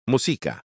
musika.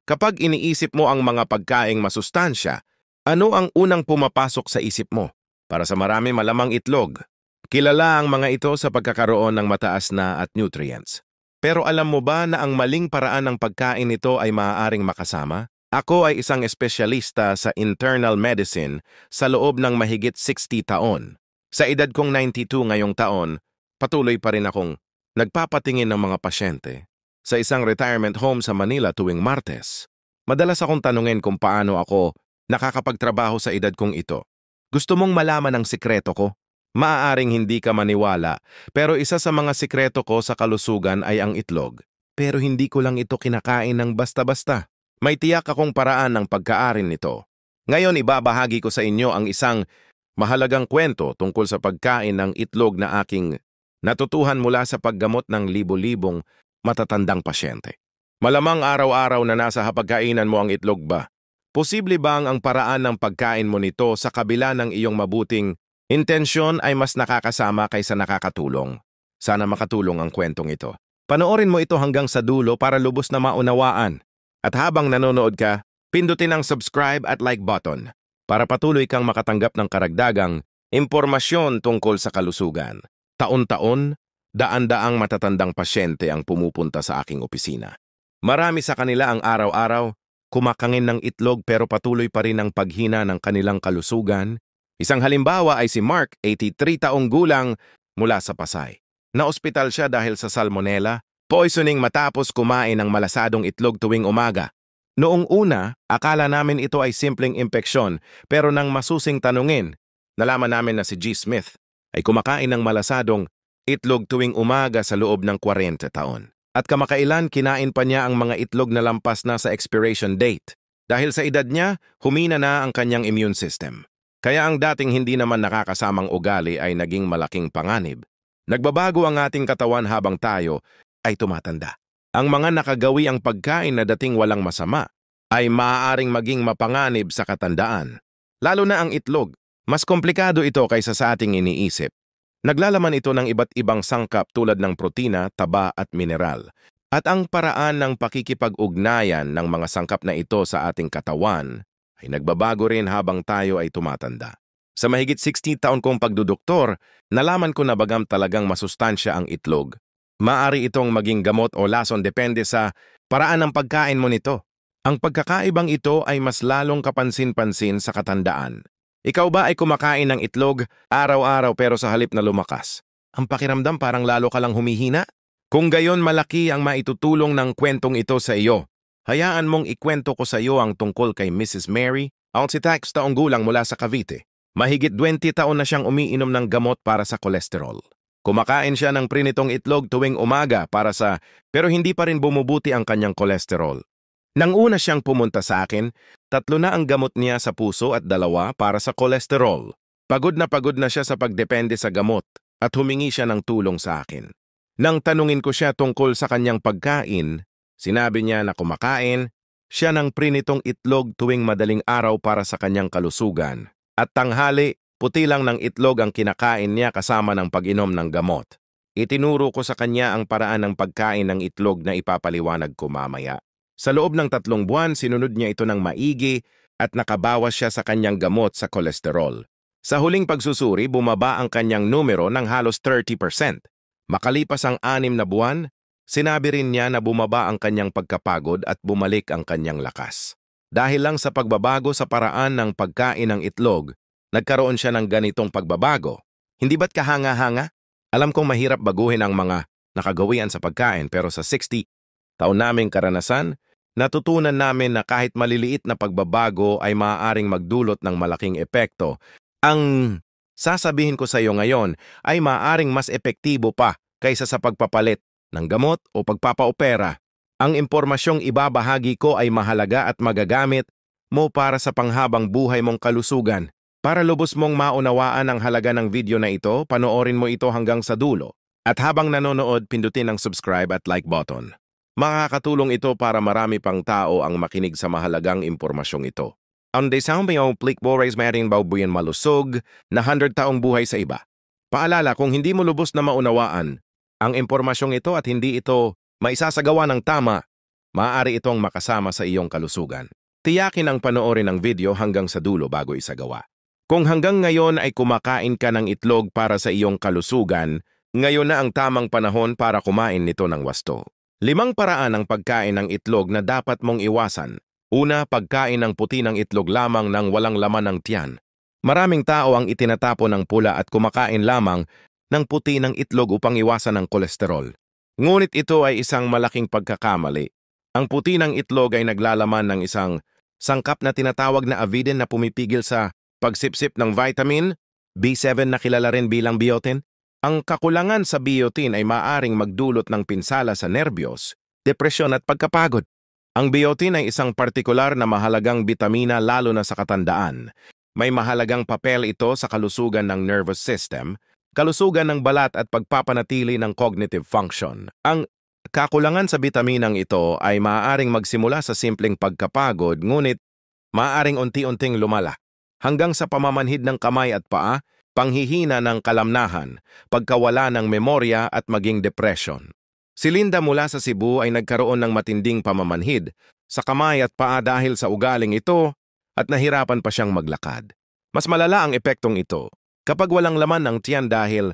Kapag iniisip mo ang mga pagkaing masustansya, ano ang unang pumapasok sa isip mo? Para sa marami malamang itlog. Kilala ang mga ito sa pagkakaroon ng mataas na at nutrients. Pero alam mo ba na ang maling paraan ng pagkain nito ay maaaring makasama? Ako ay isang espesyalista sa internal medicine sa loob ng mahigit 60 taon. Sa edad kong 92 ngayong taon, patuloy pa rin akong nagpapatingin ng mga pasyente sa isang retirement home sa Manila tuwing Martes. Madalas akong tanungin kung paano ako nakakapagtrabaho sa edad kong ito. Gusto mong malaman ang sikreto ko? Maaaring hindi ka maniwala, pero isa sa mga sikreto ko sa kalusugan ay ang itlog. Pero hindi ko lang ito kinakain ng basta-basta. May tiyak akong paraan ng pagkaarin nito. Ngayon ibabahagi ko sa inyo ang isang mahalagang kwento tungkol sa pagkain ng itlog na aking natutuhan mula sa paggamot ng libo-libong matatandang pasyente. Malamang araw-araw na nasa hapagkainan mo ang itlog ba? Posible bang ang paraan ng pagkain mo nito sa kabila ng iyong mabuting intensyon ay mas nakakasama kaysa nakakatulong? Sana makatulong ang kwentong ito. Panoorin mo ito hanggang sa dulo para lubos na maunawaan. At habang nanonood ka, pindutin ang subscribe at like button para patuloy kang makatanggap ng karagdagang impormasyon tungkol sa kalusugan. Taon-taon, daan-daang matatandang pasyente ang pumupunta sa aking opisina. Marami sa kanila ang araw-araw kumakangin ng itlog pero patuloy pa rin ang paghina ng kanilang kalusugan. Isang halimbawa ay si Mark, 83 taong gulang, mula sa Pasay. Naospital siya dahil sa salmonella, poisoning matapos kumain ng malasadong itlog tuwing umaga. Noong una, akala namin ito ay simpleng impeksyon, pero nang masusing tanungin, nalaman namin na si G. Smith ay kumakain ng malasadong itlog tuwing umaga sa loob ng 40 taon. At kamakailan kinain pa niya ang mga itlog na lampas na sa expiration date. Dahil sa edad niya, humina na ang kanyang immune system. Kaya ang dating hindi naman nakakasamang ugali ay naging malaking panganib. Nagbabago ang ating katawan habang tayo ay tumatanda. Ang mga nakagawi ang pagkain na dating walang masama ay maaaring maging mapanganib sa katandaan. Lalo na ang itlog. Mas komplikado ito kaysa sa ating iniisip. Naglalaman ito ng iba't ibang sangkap tulad ng protina, taba at mineral. At ang paraan ng pakikipag-ugnayan ng mga sangkap na ito sa ating katawan ay nagbabago rin habang tayo ay tumatanda. Sa mahigit 60 taon kong pagdudoktor, nalaman ko na bagam talagang masustansya ang itlog. Maaari itong maging gamot o lason depende sa paraan ng pagkain mo nito. Ang pagkakaibang ito ay mas lalong kapansin-pansin sa katandaan. Ikaw ba ay kumakain ng itlog araw-araw pero sa halip na lumakas? Ang pakiramdam parang lalo ka lang humihina? Kung gayon malaki ang maitutulong ng kwentong ito sa iyo. Hayaan mong ikwento ko sa iyo ang tungkol kay Mrs. Mary, 86 taong gulang mula sa Cavite. Mahigit 20 taon na siyang umiinom ng gamot para sa kolesterol. Kumakain siya ng prinitong itlog tuwing umaga pero hindi pa rin bumubuti ang kanyang kolesterol. Nang una siyang pumunta sa akin, 3 na ang gamot niya sa puso at 2 para sa kolesterol. Pagod na siya sa pagdepende sa gamot at humingi siya ng tulong sa akin. Nang tanungin ko siya tungkol sa kanyang pagkain, sinabi niya na kumakain siya ng prinitong itlog tuwing madaling araw para sa kanyang kalusugan. At tanghali, puti lang ng itlog ang kinakain niya kasama ng pag-inom ng gamot. Itinuro ko sa kanya ang paraan ng pagkain ng itlog na ipapaliwanag ko mamaya. Sa loob ng 3 buwan, sinunod niya ito ng maigi at nakabawas siya sa kanyang gamot sa kolesterol. Sa huling pagsusuri, bumaba ang kanyang numero ng halos 30%. Makalipas ang 6 na buwan, sinabi rin niya na bumaba ang kanyang pagkapagod at bumalik ang kanyang lakas. Dahil lang sa pagbabago sa paraan ng pagkain ng itlog, nagkaroon siya ng ganitong pagbabago. Hindi ba't kahanga-hanga? Alam kong mahirap baguhin ang mga nakagawian sa pagkain pero sa 60 taon naming karanasan, natutunan namin na kahit maliliit na pagbabago ay maaaring magdulot ng malaking epekto. Ang sasabihin ko sa iyo ngayon ay maaaring mas epektibo pa kaysa sa pagpapalit ng gamot o pagpapaopera. Ang impormasyong ibabahagi ko ay mahalaga at magagamit mo para sa panghabang buhay mong kalusugan. Para lubos mong maunawaan ang halaga ng video na ito, panoorin mo ito hanggang sa dulo. At habang nanonood, pindutin ang subscribe at like button. Makakatulong ito para marami pang tao ang makinig sa mahalagang impormasyong ito. Ang desang mayong plikborays mayroong baubuyan malusog na 100 taong buhay sa iba. Paalala, kung hindi mo lubos na maunawaan ang impormasyong ito at hindi ito maisasagawa ng tama, maaari itong makasama sa iyong kalusugan. Tiyakin ang panoorin ng video hanggang sa dulo bago isagawa. Kung hanggang ngayon ay kumakain ka ng itlog para sa iyong kalusugan, ngayon na ang tamang panahon para kumain nito ng wasto. 5 paraan ng pagkain ng itlog na dapat mong iwasan. Una, pagkain ng puti ng itlog lamang nang walang laman ng tiyan. Maraming tao ang itinatapon ng pula at kumakain lamang ng puti ng itlog upang iwasan ang kolesterol. Ngunit ito ay isang malaking pagkakamali. Ang puti ng itlog ay naglalaman ng isang sangkap na tinatawag na avidin na pumipigil sa pagsipsip ng vitamin B7 na kilala rin bilang biotin. Ang kakulangan sa biotin ay maaring magdulot ng pinsala sa nerbiyos, depresyon at pagkapagod. Ang biotin ay isang partikular na mahalagang bitamina lalo na sa katandaan. May mahalagang papel ito sa kalusugan ng nervous system, kalusugan ng balat at pagpapanatili ng cognitive function. Ang kakulangan sa bitaminang ito ay maaaring magsimula sa simpleng pagkapagod ngunit maaaring unti-unting lumala hanggang sa pamamanhid ng kamay at paa, panghihina ng kalamnahan, pagkawala ng memorya at maging depression. Si Linda mula sa Cebu ay nagkaroon ng matinding pamamanhid sa kamay at paa dahil sa ugaling ito at nahirapan pa siyang maglakad. Mas malala ang epektong ito kapag walang laman ng tiyan dahil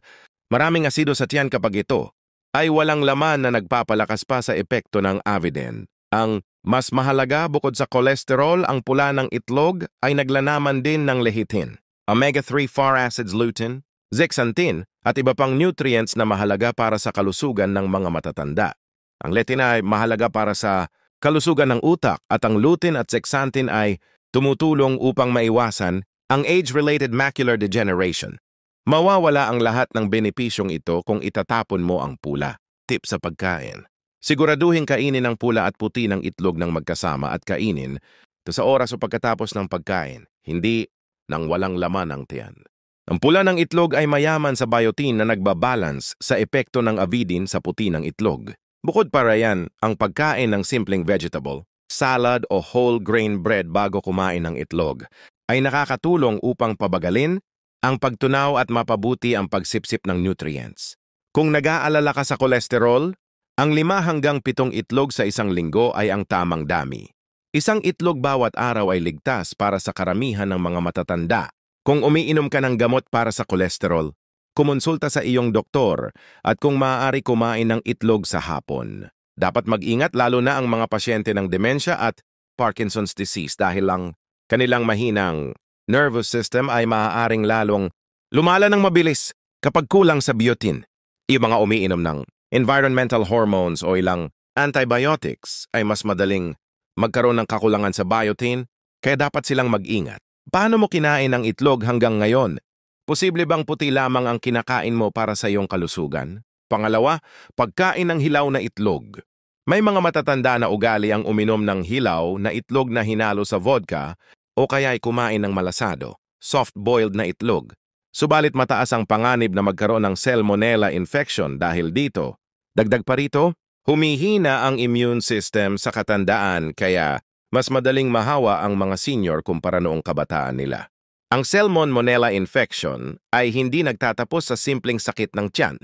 maraming asido sa tiyan kapag ito ay walang laman na nagpapalakas pa sa epekto ng avidin. Ang mas mahalaga bukod sa kolesterol, ang pula ng itlog ay naglalaman din ng lecithin, omega-3 fatty acids lutein, zeaxanthin at iba pang nutrients na mahalaga para sa kalusugan ng mga matatanda. Ang lecithin ay mahalaga para sa kalusugan ng utak at ang lutein at zeaxanthin ay tumutulong upang maiwasan ang age-related macular degeneration. Mawawala ang lahat ng benepisyong ito kung itatapon mo ang pula. Tip sa pagkain. Siguraduhin kainin ang pula at puti ng itlog ng magkasama at kainin ito sa oras o pagkatapos ng pagkain, hindi nang walang laman ang tiyan. Ang pula ng itlog ay mayaman sa biotin na nagbabalance sa epekto ng avidin sa puti ng itlog. Bukod pa riyan, ang pagkain ng simpleng vegetable, salad o whole grain bread bago kumain ng itlog ay nakakatulong upang pabagalin ang pagtunaw at mapabuti ang pagsipsip ng nutrients. Kung nag-aalala ka sa kolesterol, ang 5 hanggang 7 itlog sa isang linggo ay ang tamang dami. Isang itlog bawat araw ay ligtas para sa karamihan ng mga matatanda. Kung umiinom ka ng gamot para sa kolesterol, kumonsulta sa iyong doktor at kung maaari kumain ng itlog sa hapon. Dapat mag-ingat lalo na ang mga pasyente ng demensya at Parkinson's disease dahil lang kanilang mahinang nervous system ay maaaring lalong lumala ng mabilis kapag kulang sa biotin. Yung mga umiinom ng environmental hormones o ilang antibiotics ay mas madaling magkaroon ng kakulangan sa biotin, kaya dapat silang mag-ingat. Paano mo kinain ang itlog hanggang ngayon? Posible bang puti lamang ang kinakain mo para sa iyong kalusugan? Pangalawa, pagkain ng hilaw na itlog. May mga matatanda na ugali ang uminom ng hilaw na itlog na hinalo sa vodka o kaya ay kumain ng malasado, soft-boiled na itlog. Subalit mataas ang panganib na magkaroon ng salmonella infection dahil dito. Dagdag pa rito, humihina ang immune system sa katandaan kaya mas madaling mahawa ang mga senior kumpara noong kabataan nila. Ang salmonella infection ay hindi nagtatapos sa simpleng sakit ng tiyan.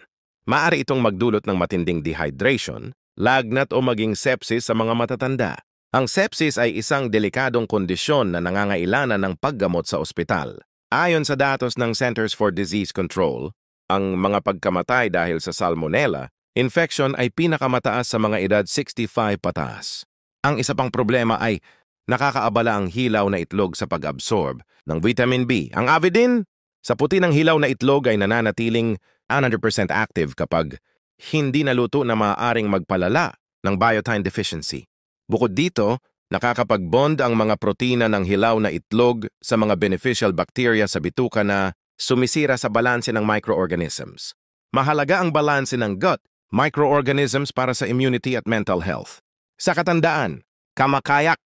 Maaari itong magdulot ng matinding dehydration, lagnat o maging sepsis sa mga matatanda. Ang sepsis ay isang delikadong kondisyon na nangangailangan ng paggamot sa ospital. Ayon sa datos ng Centers for Disease Control, ang mga pagkamatay dahil sa salmonella infection ay pinakamataas sa mga edad 65 pataas. Ang isa pang problema ay nakakaabala ang hilaw na itlog sa pag-absorb ng vitamin B. Ang avidin sa puti ng hilaw na itlog ay nananatiling 100% active kapag hindi naluto na maaaring magpalala ng biotin deficiency. Bukod dito, nakakapag-bond ang mga protina ng hilaw na itlog sa mga beneficial bacteria sa bituka na sumisira sa balanse ng microorganisms. Mahalaga ang balanse ng gut microorganisms para sa immunity at mental health. Sa katandaan, kamakayak,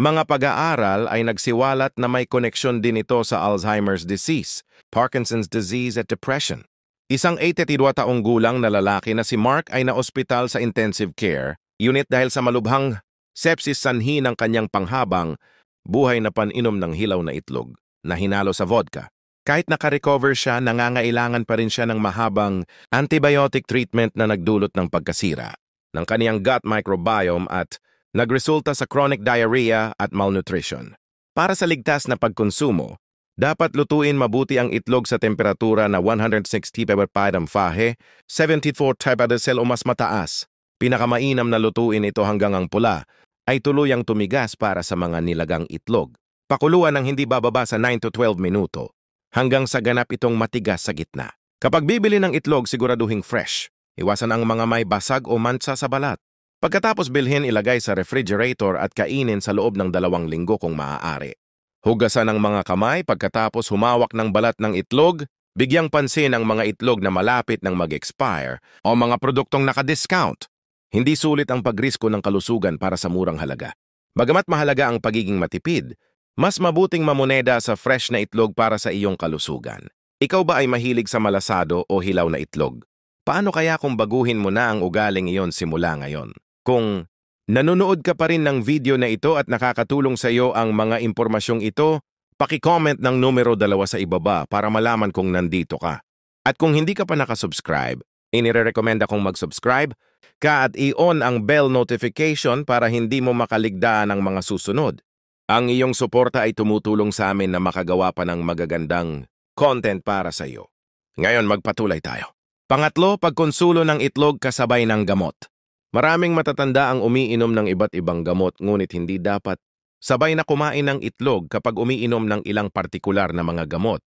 mga pag-aaral ay nagsiwalat na may koneksyon din ito sa Alzheimer's disease, Parkinson's disease at depression. Isang 82 taong gulang na lalaki na si Mark ay naospital sa intensive care unit dahil sa malubhang sepsis sanhi ng kanyang panghabang buhay na paninom ng hilaw na itlog na hinalo sa vodka. Kahit nakarecover siya, nangangailangan pa rin siya ng mahabang antibiotic treatment na nagdulot ng pagkasira ng kaniyang gut microbiome at nagresulta sa chronic diarrhea at malnutrition. Para sa ligtas na pagkonsumo, dapat lutuin mabuti ang itlog sa temperatura na 160 pPa, 74 pPa o mas mataas. Pinakamainam na lutuin ito hanggang ang pula ay tuluyang tumigas para sa mga nilagang itlog. Pakuluan ng hindi bababa sa 9 to 12 minuto hanggang sa ganap itong matigas sa gitna. Kapag bibili ng itlog, siguraduhing fresh. Iwasan ang mga may basag o mansa sa balat. Pagkatapos bilhin, ilagay sa refrigerator at kainin sa loob ng 2 linggo kung maaari. Hugasan ang mga kamay pagkatapos humawak ng balat ng itlog, bigyang pansin ang mga itlog na malapit ng mag-expire o mga produktong naka-discount. Hindi sulit ang pagrisko ng kalusugan para sa murang halaga. Bagamat mahalaga ang pagiging matipid, mas mabuting mamoneda sa fresh na itlog para sa iyong kalusugan. Ikaw ba ay mahilig sa malasado o hilaw na itlog? Paano kaya kung baguhin mo na ang ugaling iyon simula ngayon? Kung nanonood ka pa rin ng video na ito at nakakatulong sa iyo ang mga impormasyong ito, paki-comment ng numero 2 sa ibaba para malaman kung nandito ka. At kung hindi ka pa nakasubscribe, inirerekomenda kong mag-subscribe ka at i-on ang bell notification para hindi mo makaligtaan ang mga susunod. Ang iyong suporta ay tumutulong sa amin na makagawa pa ng magagandang content para sa iyo. Ngayon magpatuloy tayo. Pangatlo, pagkonsulo ng itlog kasabay ng gamot. Maraming matatanda ang umiinom ng iba't ibang gamot ngunit hindi dapat sabay na kumain ng itlog kapag umiinom ng ilang partikular na mga gamot.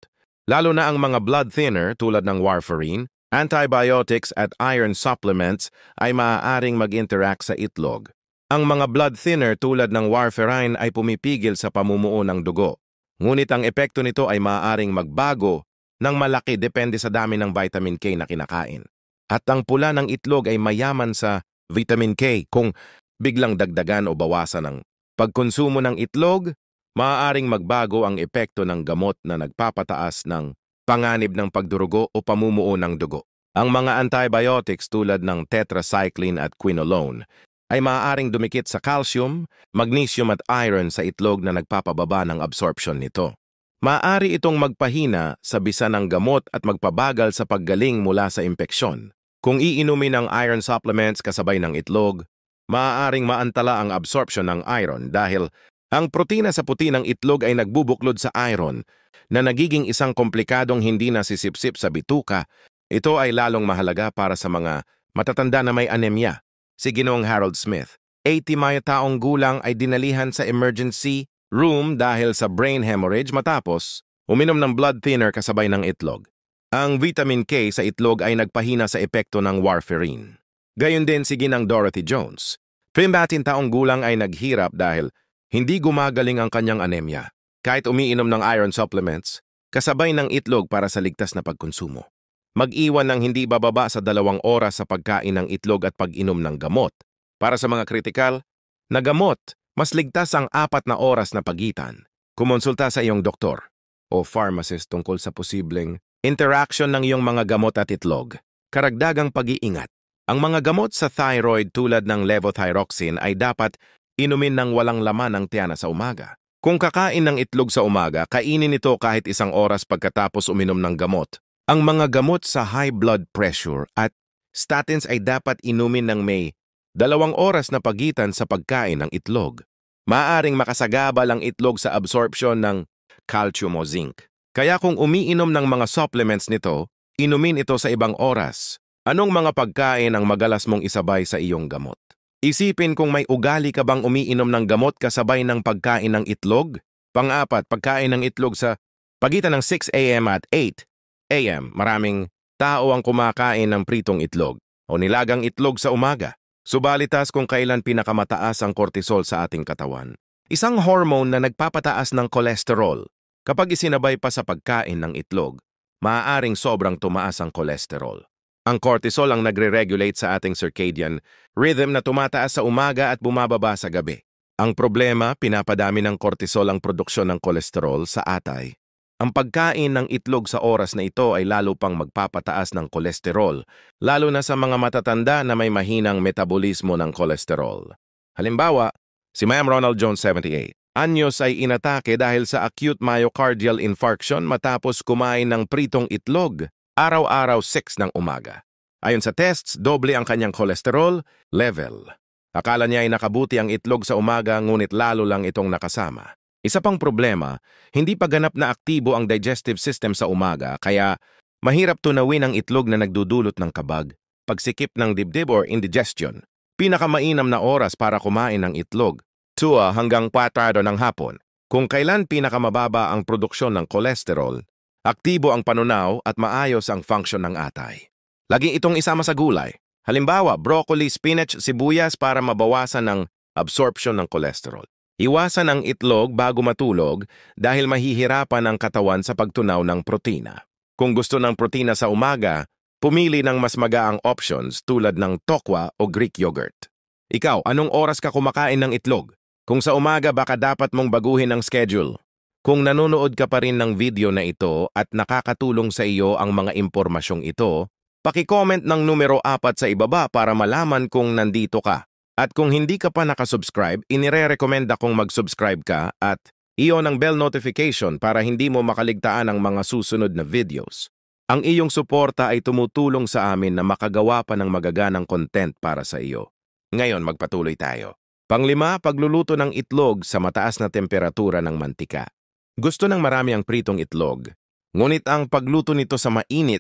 Lalo na ang mga blood thinner tulad ng warfarin, antibiotics at iron supplements ay maaaring mag-interact sa itlog. Ang mga blood thinner tulad ng warfarin ay pumipigil sa pamumuo ng dugo. Ngunit ang epekto nito ay maaaring magbago ng malaki depende sa dami ng vitamin K na kinakain. At ang pula ng itlog ay mayaman sa vitamin K. Kung biglang dagdagan o bawasan ng pagkonsumo ng itlog, maaaring magbago ang epekto ng gamot na nagpapataas ng panganib ng pagdurugo o pamumuo ng dugo. Ang mga antibiotics tulad ng tetracycline at quinolone ay maaaring dumikit sa calcium, magnesium at iron sa itlog na nagpapababa ng absorption nito. Maaari itong magpahina sa bisa ng gamot at magpabagal sa paggaling mula sa impeksyon. Kung iinumin ang iron supplements kasabay ng itlog, maaaring maantala ang absorption ng iron dahil ang protina sa puti ng itlog ay nagbubuklod sa iron na nagiging isang komplikadong hindi nasisipsip sa bituka. Ito ay lalong mahalaga para sa mga matatanda na may anemia. Si Ginoong Harold Smith, 80 taong gulang ay dinalihan sa emergency room dahil sa brain hemorrhage matapos uminom ng blood thinner kasabay ng itlog. Ang vitamin K sa itlog ay nagpahina sa epekto ng warfarin. Gayon din si Ginang Dorothy Jones. 50 taong gulang ay naghirap dahil hindi gumagaling ang kanyang anemia. Kahit umiinom ng iron supplements, kasabay ng itlog para sa ligtas na pagkonsumo. Mag-iwan ng hindi bababa sa 2 oras sa pagkain ng itlog at pag-inom ng gamot. Para sa mga kritikal na gamot, mas ligtas ang 4 na oras na pagitan. Kumonsulta sa iyong doktor o pharmacist tungkol sa posibleng interaction ng iyong mga gamot at itlog. Karagdagang pag-iingat. Ang mga gamot sa thyroid tulad ng levothyroxine ay dapat inumin ng walang laman ng tiyanak sa umaga. Kung kakain ng itlog sa umaga, kainin ito kahit 1 oras pagkatapos uminom ng gamot. Ang mga gamot sa high blood pressure at statins ay dapat inumin ng may 2 oras na pagitan sa pagkain ng itlog. Maaaring makasagabal ang itlog sa absorption ng calcium o zinc. Kaya kung umiinom ng mga supplements nito, inumin ito sa ibang oras. Anong mga pagkain ang magalas mong isabay sa iyong gamot? Isipin kung may ugali ka bang umiinom ng gamot kasabay ng pagkain ng itlog. Pang-4, pagkain ng itlog sa pagitan ng 6 a.m. at 8 a.m. Maraming tao ang kumakain ng pritong itlog o nilagang itlog sa umaga. Subalitas kung kailan pinakamataas ang cortisol sa ating katawan. Isang hormone na nagpapataas ng cholesterol. Kapag isinabay pa sa pagkain ng itlog, maaaring sobrang tumaas ang cholesterol. Ang cortisol ang nagre-regulate sa ating circadian rhythm na tumataas sa umaga at bumababa sa gabi. Ang problema, pinapadami ng cortisol ang produksyon ng kolesterol sa atay. Ang pagkain ng itlog sa oras na ito ay lalo pang magpapataas ng kolesterol, lalo na sa mga matatanda na may mahinang metabolismo ng kolesterol. Halimbawa, si Ma'am Ronald Jones, 78. Anyos ay inatake dahil sa acute myocardial infarction matapos kumain ng pritong itlog, araw-araw 6 ng umaga. Ayon sa tests, doble ang kanyang cholesterol level. Akala niya ay nakabuti ang itlog sa umaga ngunit lalo lang itong nakasama. Isa pang problema, hindi pa ganap na aktibo ang digestive system sa umaga kaya mahirap tunawin ang itlog na nagdudulot ng kabag, pagsikip ng dibdib or indigestion. Pinakamainam na oras para kumain ng itlog, 2 hanggang 4 ng hapon. Kung kailan pinakamababa ang produksyon ng kolesterol, aktibo ang panunaw at maayos ang function ng atay. Laging itong isama sa gulay. Halimbawa, broccoli, spinach, sibuyas para mabawasan ang absorption ng kolesterol. Iwasan ang itlog bago matulog dahil mahihirapan ang katawan sa pagtunaw ng protina. Kung gusto ng protina sa umaga, pumili ng mas magaang options tulad ng tokwa o Greek yogurt. Ikaw, anong oras ka kumakain ng itlog? Kung sa umaga baka dapat mong baguhin ang schedule. Kung nanonood ka pa rin ng video na ito at nakakatulong sa iyo ang mga impormasyong ito, paki-comment ng numero 4 sa ibaba para malaman kung nandito ka. At kung hindi ka pa nakasubscribe, inire-recommenda kong mag-subscribe ka at i-on ang bell notification para hindi mo makaligtaan ang mga susunod na videos. Ang iyong suporta ay tumutulong sa amin na makagawa pa ng magaganang content para sa iyo. Ngayon, magpatuloy tayo. Panglima, pagluluto ng itlog sa mataas na temperatura ng mantika. Gusto ng marami ang pritong itlog, ngunit ang pagluto nito sa mainit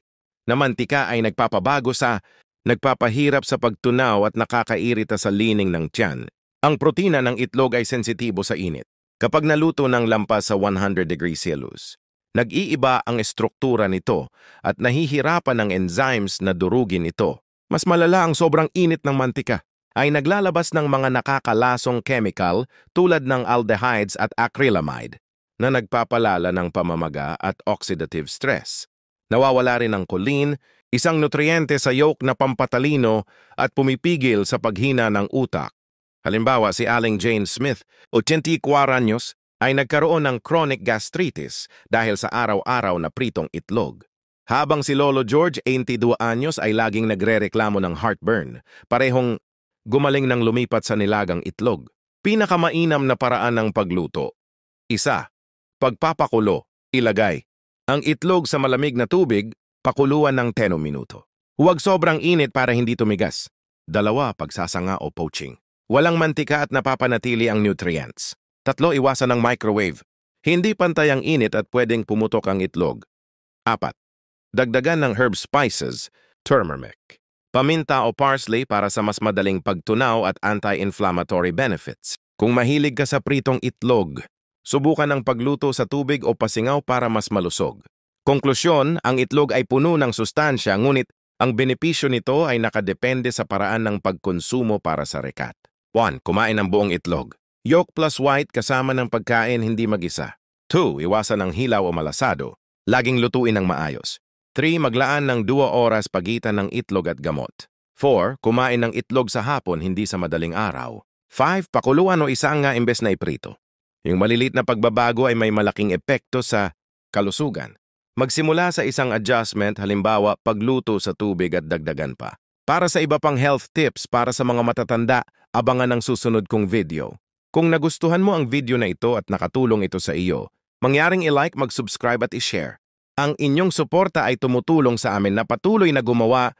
na mantika ay nagpapahirap sa pagtunaw at nakakairita sa lining ng tiyan. Ang protina ng itlog ay sensitibo sa init. Kapag naluto ng lampas sa 100 degrees Celsius, nag-iiba ang estruktura nito at nahihirapan ng enzymes na durugin ito. Mas malala ang sobrang init ng mantika ay naglalabas ng mga nakakalasong chemical tulad ng aldehydes at acrylamide na nagpapalala ng pamamaga at oxidative stress. Nawawala rin ang choline, isang nutriente sa yolk na pampatalino at pumipigil sa paghina ng utak. Halimbawa, si Aling Jane Smith, 84 anyos, ay nagkaroon ng chronic gastritis dahil sa araw-araw na pritong itlog. Habang si Lolo George, 82 anyos, ay laging nagrereklamo ng heartburn, parehong gumaling ng lumipat sa nilagang itlog. Pinakamainam na paraan ng pagluto. 1. Pagpapakulo, ilagay ang itlog sa malamig na tubig, pakuluan ng 10 minuto. Huwag sobrang init para hindi tumigas. 2. Pagsasanga o poaching. Walang mantika at napapanatili ang nutrients. 3. Iwasan ng microwave. Hindi pantay ang init at pwedeng pumutok ang itlog. 4. Dagdagan ng herb spices, turmeric, paminta o parsley para sa mas madaling pagtunaw at anti-inflammatory benefits. Kung mahilig ka sa pritong itlog, subukan ang pagluto sa tubig o pasingaw para mas malusog. Konklusyon, ang itlog ay puno ng sustansya ngunit ang benepisyo nito ay nakadepende sa paraan ng pagkonsumo para sa rekat. 1. Kumain ng buong itlog. Yolk plus white kasama ng pagkain hindi mag-isa. 2. Iwasan ng hilaw o malasado. Laging lutuin ng maayos. 3. Maglaan ng 2 oras pagitan ng itlog at gamot. 4. Kumain ng itlog sa hapon hindi sa madaling araw. 5. Pakuluan o isanga imbes na iprito. Yung malilit na pagbabago ay may malaking epekto sa kalusugan. Magsimula sa isang adjustment, halimbawa pagluto sa tubig at dagdagan pa. Para sa iba pang health tips para sa mga matatanda, abangan ang susunod kong video. Kung nagustuhan mo ang video na ito at nakatulong ito sa iyo, mangyaring i-like, mag-subscribe at i-share. Ang inyong suporta ay tumutulong sa amin na patuloy na gumawa